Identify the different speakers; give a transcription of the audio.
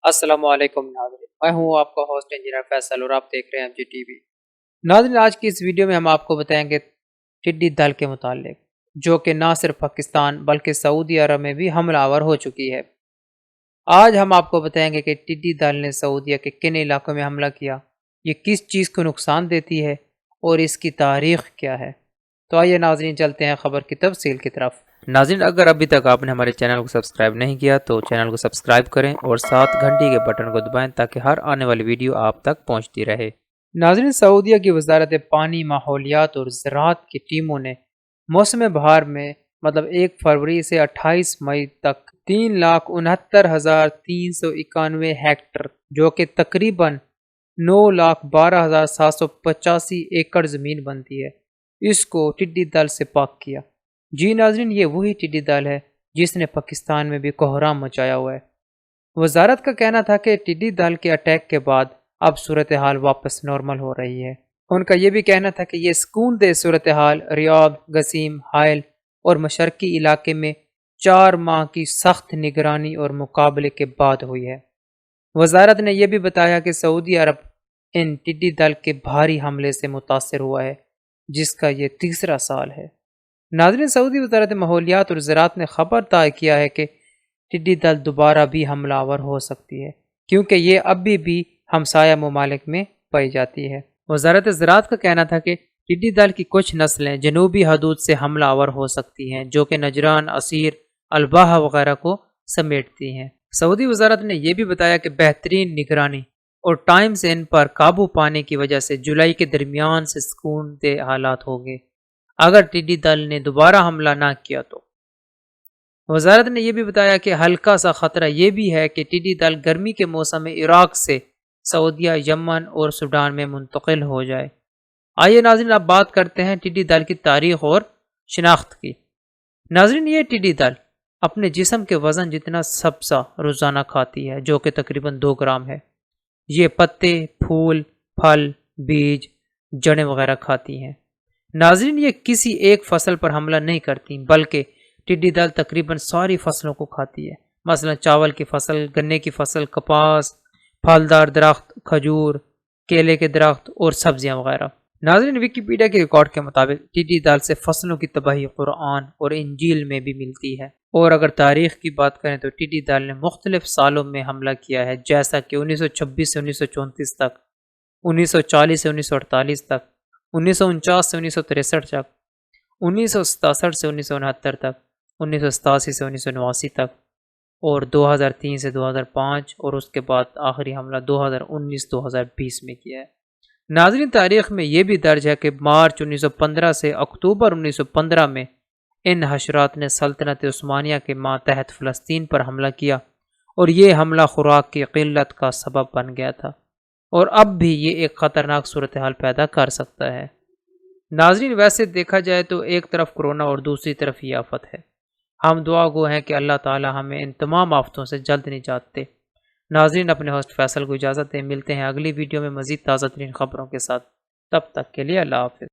Speaker 1: السلام علیکم ناظرین، میں ہوں آپ کا ہوسٹ انجینئر فیصل اور آپ دیکھ رہے ہیں MG TV۔ ناظرین، آج کی اس ویڈیو میں ہم آپ کو بتائیں گے ٹڈی دل کے متعلق، جو کہ نہ صرف پاکستان بلکہ سعودی عرب میں بھی حملہ آور ہو چکی ہے۔ آج ہم آپ کو بتائیں گے کہ ٹڈی دل نے سعودیہ کے کن علاقوں میں حملہ کیا، یہ کس چیز کو نقصان دیتی ہے اور اس کی تاریخ کیا ہے۔ تو آئیے ناظرین، چلتے ہیں خبر کی تفصیل کی طرف۔
Speaker 2: ناظرین، اگر ابھی تک آپ نے ہمارے چینل کو سبسکرائب نہیں کیا تو چینل کو سبسکرائب کریں اور ساتھ گھنٹی کے بٹن کو دبائیں تاکہ ہر آنے والی ویڈیو آپ تک پہنچتی رہے۔
Speaker 1: ناظرین، سعودیہ کی وزارت پانی، ماحولیات اور زراعت کی ٹیموں نے موسم بہار میں 1 فروری سے 28 مئی تک 3,69,391 ہیکٹر، جو کہ تقریباً 9,12,785 ایکڑ زمین بنتی ہے، اس کو ٹڈی دل سے پاک کیا۔ جی ناظرین، یہ وہی ٹڈی دل ہے جس نے پاکستان میں بھی کوہرام مچایا ہوا ہے۔ وزارت کا کہنا تھا کہ ٹڈی دل کے اٹیک کے بعد اب صورتحال واپس نارمل ہو رہی ہے۔ ان کا یہ بھی کہنا تھا کہ یہ سکون دہ صورتحال ریاض، قصیم، حائل اور مشرقی علاقے میں 4 ماہ کی سخت نگرانی اور مقابلے کے بعد ہوئی ہے۔ وزارت نے یہ بھی بتایا کہ سعودی عرب ان ٹڈی دل کے بھاری حملے سے متاثر ہوا ہے، جس کا یہ تیسرا سال ہے۔ ناظرین، سعودی وزارت ماحولیات اور زراعت نے خبردار کیا ہے کہ ٹڈی دل دوبارہ بھی حملہ آور ہو سکتی ہے، کیونکہ یہ ابھی بھی ہمسایہ ممالک میں پائی جاتی ہے۔ وزارت زراعت کا کہنا تھا کہ ٹڈی دل کی کچھ نسلیں جنوبی حدود سے حملہ آور ہو سکتی ہیں، جو کہ نجران، عسیر، الباحہ وغیرہ کو سمیٹتی ہیں۔ سعودی وزارت نے یہ بھی بتایا کہ بہترین نگرانی اور ٹائم سے ان پر قابو پانے کی وجہ سے جولائی کے درمیان سے سکون دہ حالات ہوں گے اگر ٹڈی دل نے دوبارہ حملہ نہ کیا تو۔ وزارت نے یہ بھی بتایا کہ ہلکا سا خطرہ یہ بھی ہے کہ ٹڈی دل گرمی کے موسم میں عراق سے سعودیہ، یمن اور سوڈان میں منتقل ہو جائے۔ آئیے ناظرین، اب بات کرتے ہیں ٹڈی دل کی تاریخ اور شناخت کی۔ ناظرین، یہ ٹڈی دل اپنے جسم کے وزن جتنا سبزہ روزانہ کھاتی ہے، جو کہ تقریباً 2 گرام ہے۔ یہ پتے، پھول، پھل، بیج، جڑیں وغیرہ کھاتی ہیں۔ ناظرین، یہ کسی ایک فصل پر حملہ نہیں کرتی، بلکہ ٹڈی دل تقریباً ساری فصلوں کو کھاتی ہے، مثلا چاول کی فصل، گنے کی فصل، کپاس، پھلدار درخت، کھجور، کیلے کے درخت اور سبزیاں وغیرہ۔ ناظرین، ویکیپیڈیا کے ریکارڈ کے مطابق ٹڈی دل سے فصلوں کی تباہی قرآن اور انجیل میں بھی ملتی ہے۔ اور اگر تاریخ کی بات کریں تو ٹڈی دل نے مختلف سالوں میں حملہ کیا ہے، جیسا کہ 1926 سے 1934 تک، 1940 سے 1948 تک، 1949 سے 1963 تک، 1967 سے 1969 تک، 1987 سے 1989 تک، اور 2003 سے 2005، اور اس کے بعد آخری حملہ 2019-2020 میں کیا ہے۔ ناظرین، تاریخ میں یہ بھی درج ہے کہ مارچ 1915 سے اکتوبر 1915 میں ان حشرات نے سلطنت عثمانیہ کے ماتحت فلسطین پر حملہ کیا، اور یہ حملہ خوراک کی قلت کا سبب بن گیا تھا، اور اب بھی یہ ایک خطرناک صورتحال پیدا کر سکتا ہے۔ ناظرین، ویسے دیکھا جائے تو ایک طرف کرونا اور دوسری طرف یہ آفت ہے۔ ہم دعا گو ہیں کہ اللہ تعالی ہمیں ان تمام آفتوں سے جلد نجات دے۔ ناظرین، اپنے ہوسٹ فیصل کو اجازت دیں، ملتے ہیں اگلی ویڈیو میں مزید تازہ ترین خبروں کے ساتھ۔ تب تک کے لیے اللہ حافظ۔